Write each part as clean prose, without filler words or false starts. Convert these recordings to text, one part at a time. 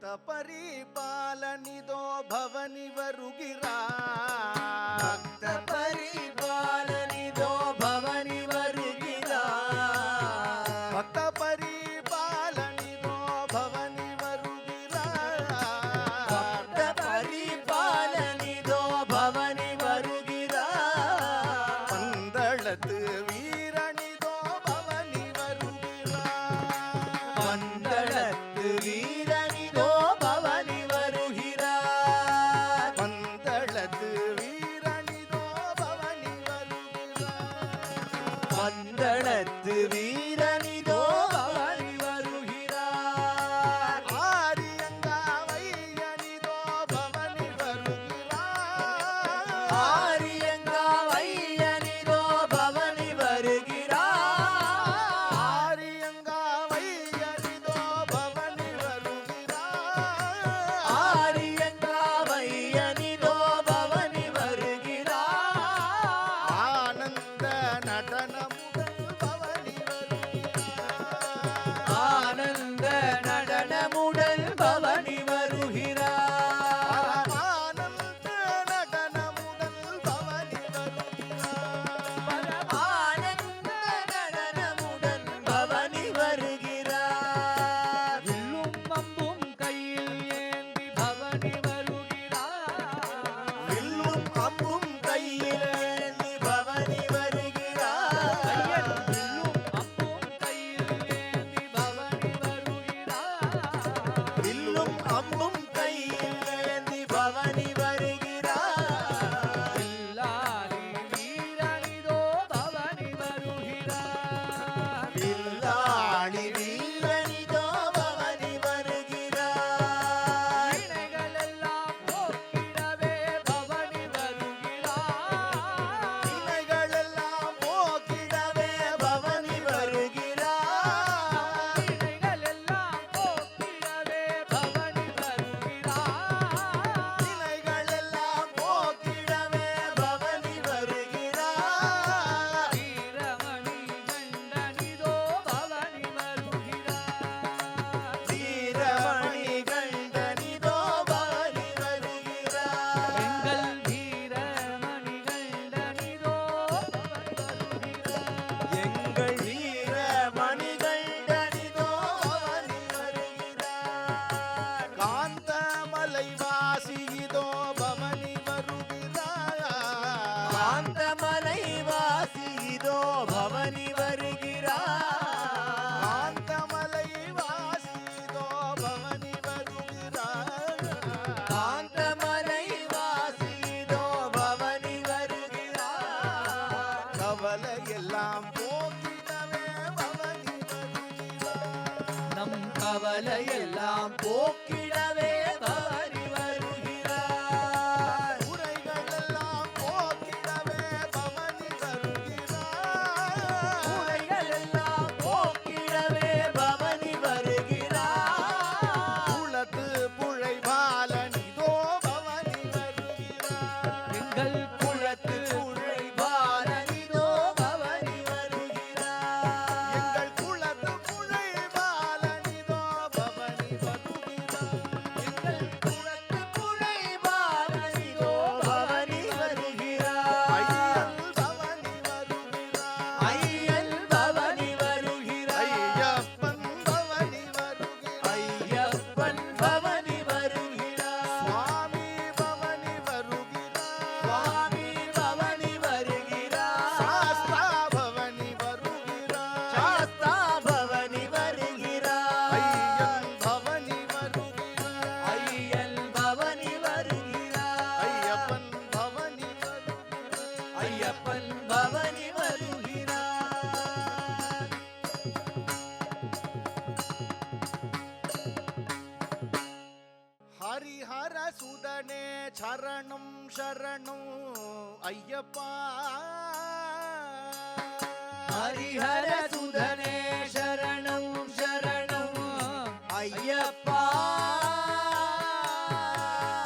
ಭಕ್ತ ಪರಿಪಾಲನಿದೋ ಭವನಿ ವರುಗಿರಾ ಭಕ್ತ ಪರಿಪಾಲನಿದೋ ಭವನಿ ವರುಗಿರಾ ಭಕ್ತ ಪರಿಪಾಲನಿದೋ ಭವನಿ ವರುಗಿರಾ ಭಕ್ತ ಪರಿಪಾಲನಿದೋ ಭವನಿ ವರುಗಿರಾ பந்தளத்து வீரனிதோ பவனி வருகிறா பந்தளத்து வீரனிதோ பவனி வருகிறா பந்தளத்து வீரனிதோ பவனி வருகிறா பந்தளத்து வீரனிதோ பவனி வருகிறா ஆரியங்காவையனிதோ பவனி வருகிறா ஆரியங்காவையனிதோ பவனி வருகிறா ஆரியங்காவையனிதோ பவனி வருகிறா ஆரியங்காவையனிதோ பவனி வருகிறா ஆனந்த நடனமுடன் பவனி வருகிறா ஆனந்த நடனமுடன் பவனி வருகிறா பரமானந்த நடனமுடன் பவனி வருகிறா பரமானந்த நடனமுடன் பவனி வருகிறா வில்லும் அம்பும் கையில் ஏந்தி பவனி வருகிறா வில்லும் அம்பும் கையில் ஏந்தி பவனி வருகிறா வில்லும் அம்பும் கையில் ஏந்தி பவனி வருகிறா வில்லாரி வீரனிதோ பவனி வருகிறா வில்லாளி வீரனிதோ பவனி வருகிறா வினைகளெல்லாம் போக்கிடவே பவனி வருகிறா வினைகளெல்லாம் போக்கிடவே பவனி வருகிறா வினைகளெல்லாம் போக்கிடவே பவனி வருகிறா வினைகளெல்லாம் போக்கிடவே பவனி வருகிறா வீரமணி கண்டனிதோ பவனி வருகிறா வீரமணி கண்டனிதோ பவனி வருகிறா எங்கள் வீரமணி கண்டனிதோ பவனி வருகிறா எங்கள் வீரமணி கண்டனிதோ பவனி வருகிறா காந்தமலை வாசிதோ பவனி வருகிறா காந்தமலை வாசிதோ பவனி வருகிறா காந்தமலை வாசிதோ பவனி வருகிறா காந்தமலை வாசிதோ பவனி வருகிறா கவலை எல்லாம் போக்கிடவே பவனி வருகிறா நம் கவலையெல்லாம் போக்கிடவே பவனி வருகிறார் உரைகள் எல்லாம் போக்கிடவே பவனி வருகிறா உரைகளெல்லாம் போக்கிடவே பவனி வருகிறார் குளத்து புழை பாலனிதோ பவனி வருகிறா எங்கள் குளத்து உழை பாலனிதோ பவனி வருகிறார் எங்கள் குளத்து புழை பாலனிதோ பவனி வருகிறா எங்கள் குளத்து உழை பாலனிதோ பவனி வருகிறார் ஐயன் பவனி வருகிறா ஐயன் பவனி வருகிறார் ஐயப்பன் பவனி வருகிறா ஐயப்பன் பவனி வருகிறார் சுவாமி பவனி வருகிறா சுவாமி பவனி வருகிறார் சாஸ்தா பவனி வருகிறா சாஸ்தா பவனி வருகிறார் ஐயன் பவனி வருகிறா ஐயன் பவனி வருகிறார் ஐயப்பன் பவனி வருகிறா ஐயப்பன் பவனி வருகிறார் ஹரிஹர சுதனே சரணம் சரணம் ஐயப்பா ஹரிஹர சுதனே சரணம் சரணம் ஐயப்பா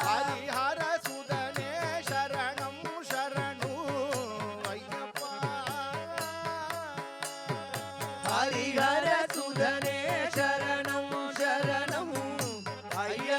ஹரிஹர சுதனே சரணம் சரணம் ஐயப்பா ஹரிஹர சுதனே சரணம் சரணம் ஐயப்பா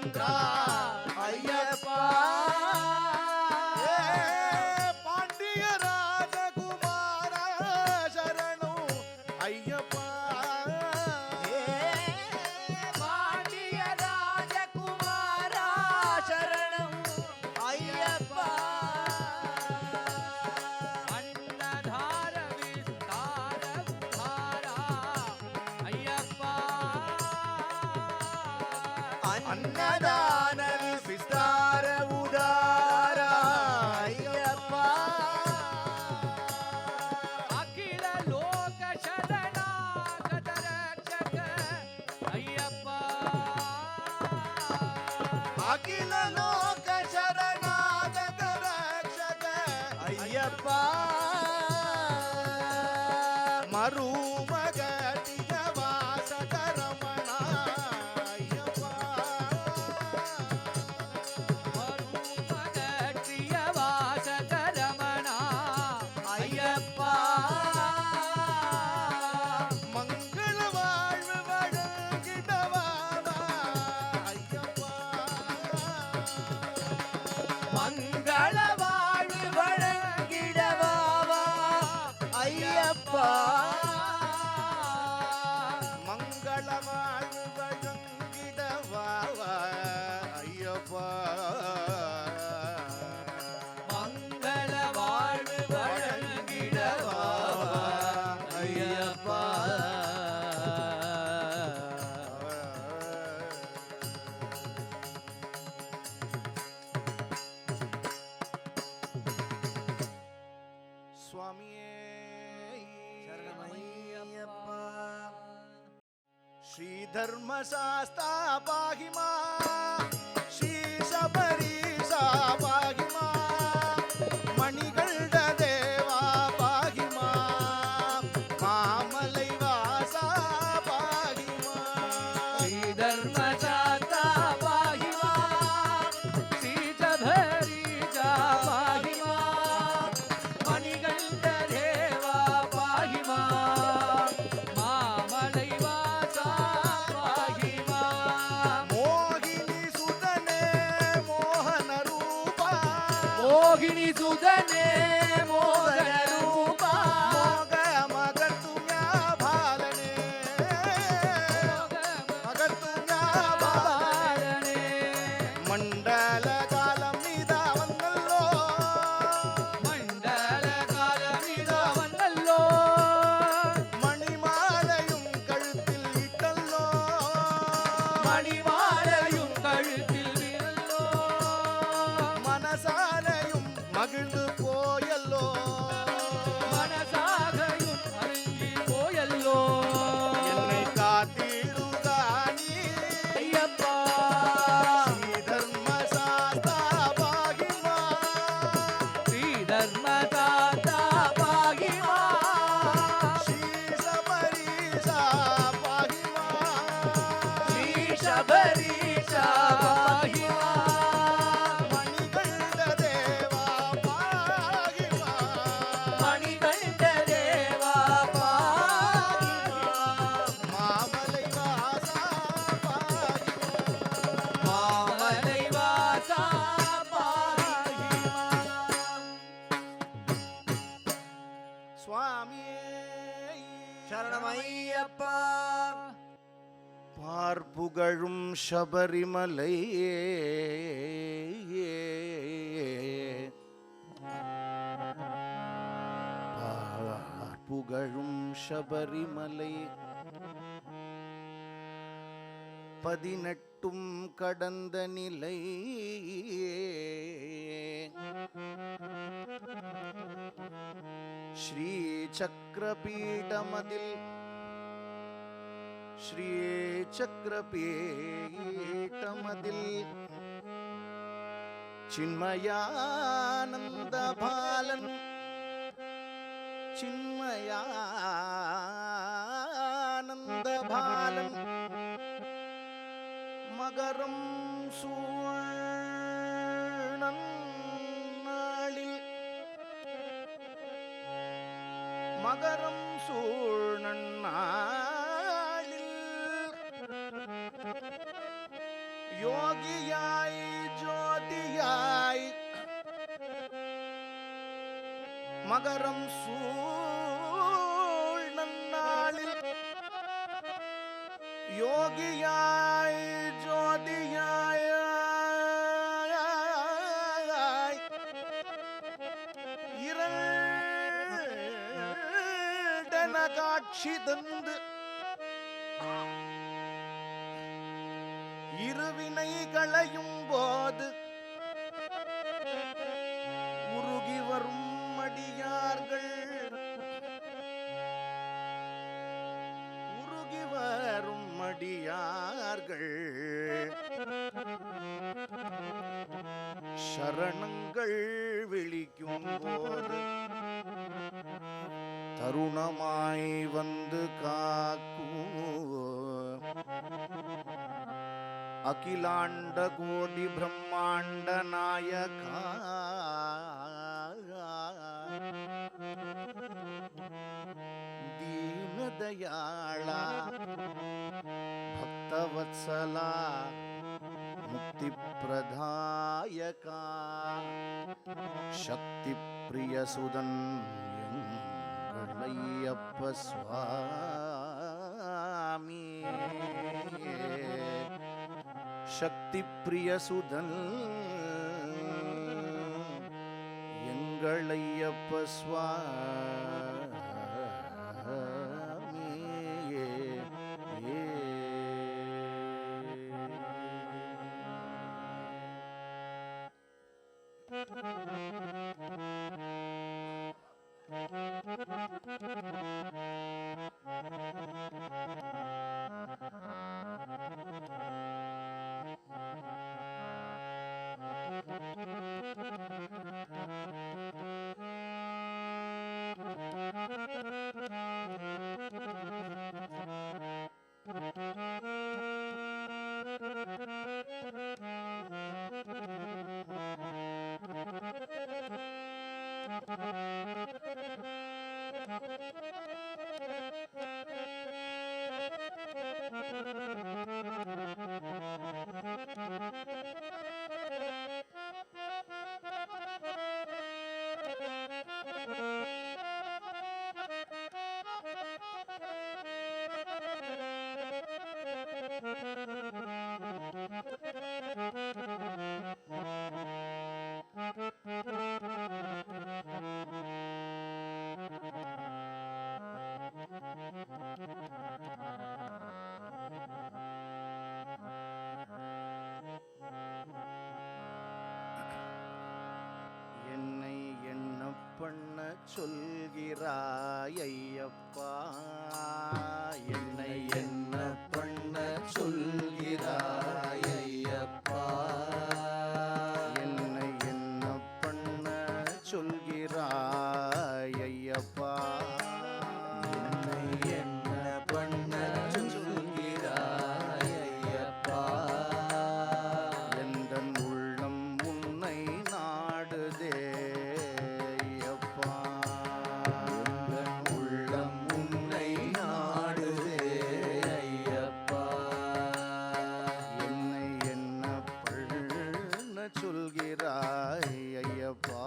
ராமச்சந்திரா ஐயப்பா ஏ பாண்டிய ராஜகுமார சரணம் ஐயப்பா ஏ பாண்டிய ராஜகுமாரா சரணம் ஐயப்பா அன்னதார விஸ்தார உத்தாரா ஐயப்பா அன்னதான விஸ்தார உதாரா ஐயப்பா அகில லோக சரணாகத ரட்சக ஐயப்பா அகில லோக சரணாகத ரக்ஷக ஐயப்பா மருமகடிய வாசக ரமண ஐயப்பா மருமகற்றிய வாசக ரமணா ஐயப்பா மங்கள வாழ்வு வழங்கிடவா ஐயப்பா மங்கள வாழ்வு வழங்கிடவாவா ஐயப்பா மங்கள வாழ்வு வழங்கிடவா ஐயப்பா மங்கள வாழ்வு வழங்கிடவாவா ஐயப்பா சுவாமியே சரணமையப்பா ஸ்ரீ தர்மசாஸ்தா பாகிமா ஸ்ரீ சபரீசா பாகிமா மணிகண்ட தேவா பாகிமா மாமலை வாசா பாகிமா ஸ்ரீ தர்மசாஸ்தா பாகிமா ஸ்ரீ சபரீசா பாகிமா மணிகண்ட தேவா பாகிமா மாமலை வாசா பாகிமா மோகினி சுதனே மோகன ரூபா மோகினி சுதனே மோகன ரூபா மோக மகத்தும்யா பாலனே மகத்தும்யா பாலனே ಮಂಡಲ ಕಾಲಂ ನಿಧಾವನ್ನಲ್ಲೋ மண்டல காலமிதாவன்னல்லோ மணிமாலையும் கழுத்தில் இட்டல்லோ மணிமாலையும் கழுத்தில் விரல்லோ மனசாலையும் மகிழ்ந்து போயல்லோ மனசாகையும் அருங்கி போயல்லோ என்னை காத்திடுதானி ஐயப்பா ஸ்ரீ தர்மசாஸ்தா பாகிமா ஸ்ரீ தர்மதாதா பாகிமா ஸ்ரீ சபரீசா பாகிமா ஸ்ரீ சபரீசா பாகிமா மணிகண்ட தேவா பாகிமா மணிகண்ட தேவா பாகிமா மாமலை வாசா பாகிமா மாமலை வாசா பாகிமா சுவாமியே சரணமையப்பா பார்ப்புகழும் சபரிமலை பார்ப்புகழும் சபரிமலை 18 கடந்த நிலை ஸ்ரீ சக்கரபீடமதில் ஸ்ரீ சக்கரபீடமதில் சின்மயானந்த பாலன் சின்மயானந்த பாலன் மகரம் சூழ்நாளில் மகரம் சூழ்நாளில் யோகியாய் ஜோதியாய் மகரம் சூழ் நன்னாளில் யோகியாய் ஜோதியாய் இரண்டன காட்சி தந்து இருவினை களையும் போது உருகி வரும் அடியார்கள் உருகி வரும் அடியார்கள் சரணங்கள் விழிக்கும் போது தருணமாய் வந்து காக்கும் அகிலாண்ட கோடி பிரம்மாண்ட நாயகா தீனதயாளா பக்தவத்சலா முக்தி பிரதாயகா சக்தி பிரியசுதன் எங்களையப்ப சுவாமி சக்தி பிரியசுதன் எங்களையப்ப சுவாமி என்னை என்ன பண்ண சொல்கிறாய் ஐயப்பா என்னை என்ன பண்ண சொல்கிறாய் ஐயப்பா என்னை என்ன பண்ண சொல்கிறாய் ஐயப்பா என்னை என்ன பண்ண சொல்கிறாய் ஐயப்பா எந்தன் உள்ளம் உன்னை நாடுதே ஐயப்பா எந்தன் உள்ளம் உன்னை நாடுதே ஐயப்பா என்னை என்ன பண்ண சொல்கிறாய் ஐயப்பா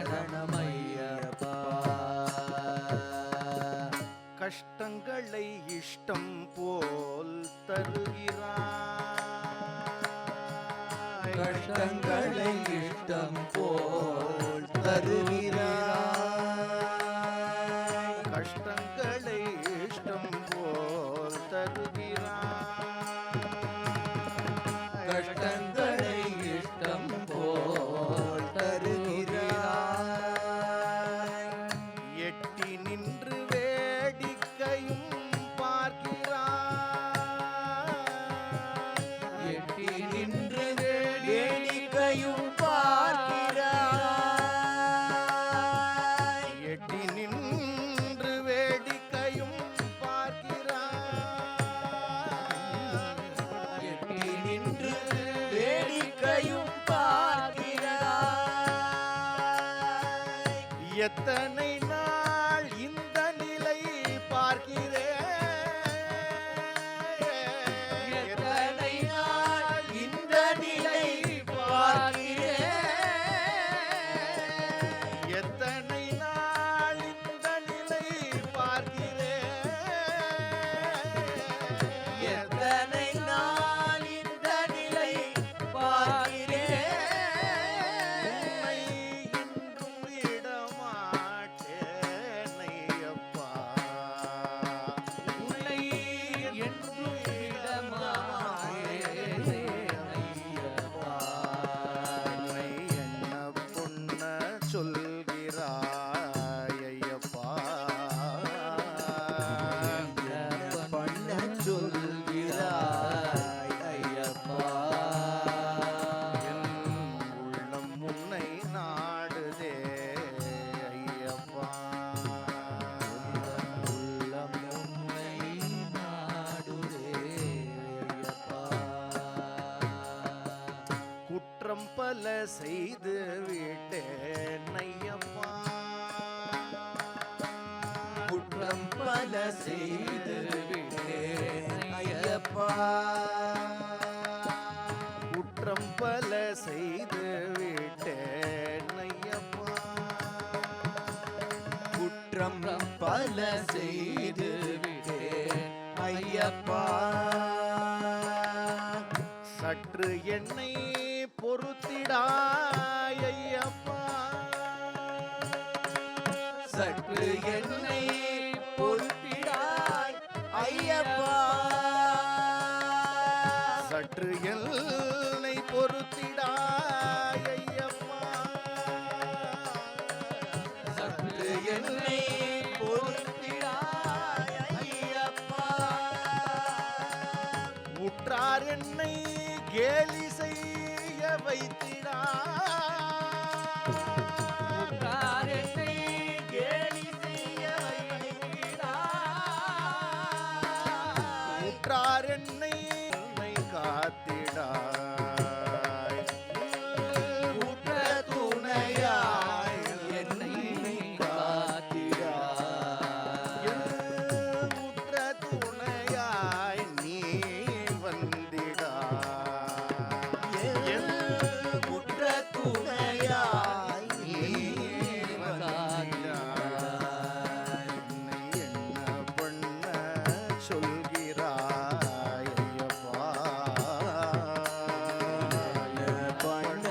சரணமையப்பா. கஷ்டங்களை இஷ்டம் போல் தருகிறாய். கஷ்டங்களை இஷ்டம் போல் தருகிறாய். கஷ்டங்களை இஷ்டம் போல் தருகிறாய். கஷ்டங்களை இஷ்டம் போல் தருகிறாய். எட்டி நின்று வேடிக்கையும் பார்க்கிறாய். எட்டி நின்று வேடிக்கையும் பார்க்கிறாய். எட்டி நின்று வேடிக்கையும் பார்க்கிறாய். எட்டி நின்று வேடிக்கையும் பார்க்கிறாய். எத்தனை நாள் இந்த நிலை பார்க்கிறேன். எத்தனை நாள் இந்த நிலை பார்க்கிறேன். எத்தனை நாள் இந்த நிலை பார்க்கிறேன். எத்தனை நாள் இந்த நிலை பார்க்கிறேன். இன்றும் விடமாட்டேன் ஐயப்பா. உன்னை என்றும் விடமாட்டேன் ஐயப்பா. என்னை என்ன பொண்ண சொல்கிறாய் ஐயப்பா. பண்ண சொல்கிறாய் ஐயப்பா. என் உள்ளம் உன்னை நாடுதே ஐயப்பா. உள்ளம் உன்னை நாடுதே ஐயப்பா. குற்றம் பல செய்து விட்டேன் ஐயப்பா. குற்றம் பல செய்து விட்டேன் ஐயப்பா. குற்றம் பல செய்து விட்டேன் ஐயப்பா. குற்றம் பல செய்து விட்டேன் ஐயப்பா. சற்று என்னை பொறுத்திடாய் ஐயப்பா. சற்று என்னை பொறுத்திடாய் ஐயப்பா. சற்று என்னை பொறுத்திடாய் ஐயப்பா. சற்று என்னை பொறுத்திடாய் ஐயப்பா. உற்றார் என்னை கேலி செய்ய வைத்திடாய். உற்றார் என்னை கேலி செய்ய வைக்கிறாய். உற்றார் என்னை உன்னை காத்திடாய். உற்ற துணையாய் என்னை காத்திடாய். உற்ற துணையாய் நீ வந்திடாய். உற்ற துணையாய் நீ வந்திடாய். என்னை என்ன பண்ண சொல்கிறாய் ஐயப்பா. பண்ண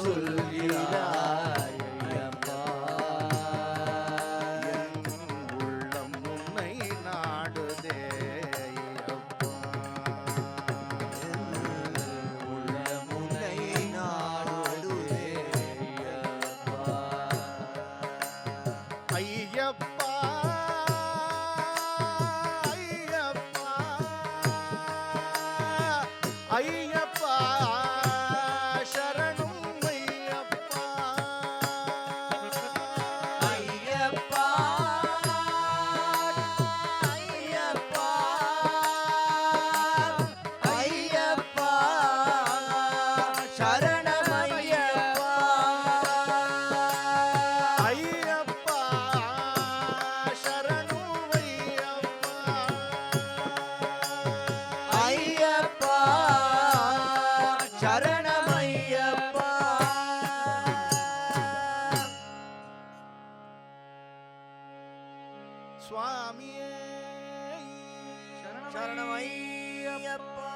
சொல்கிறாய் ஐயப்பா. என் உள்ளம் உன்னை நாடுதே ஐயப்பா. உள்ளம் உன்னை நாடுதே ஐயப்பா. ஐயப்பா ஐயப்பா ஐயப்பா சரணம் ஐயப்பா. ஐயப்பா ஐயப்பா ஐயப்பா சரணம் ஐயப்பா. ஐயப்பா சரணம் ஐயப்பா. ஐயப்பா சரணம் ஐயப்பா. சுவாமியே சரணமையப்பா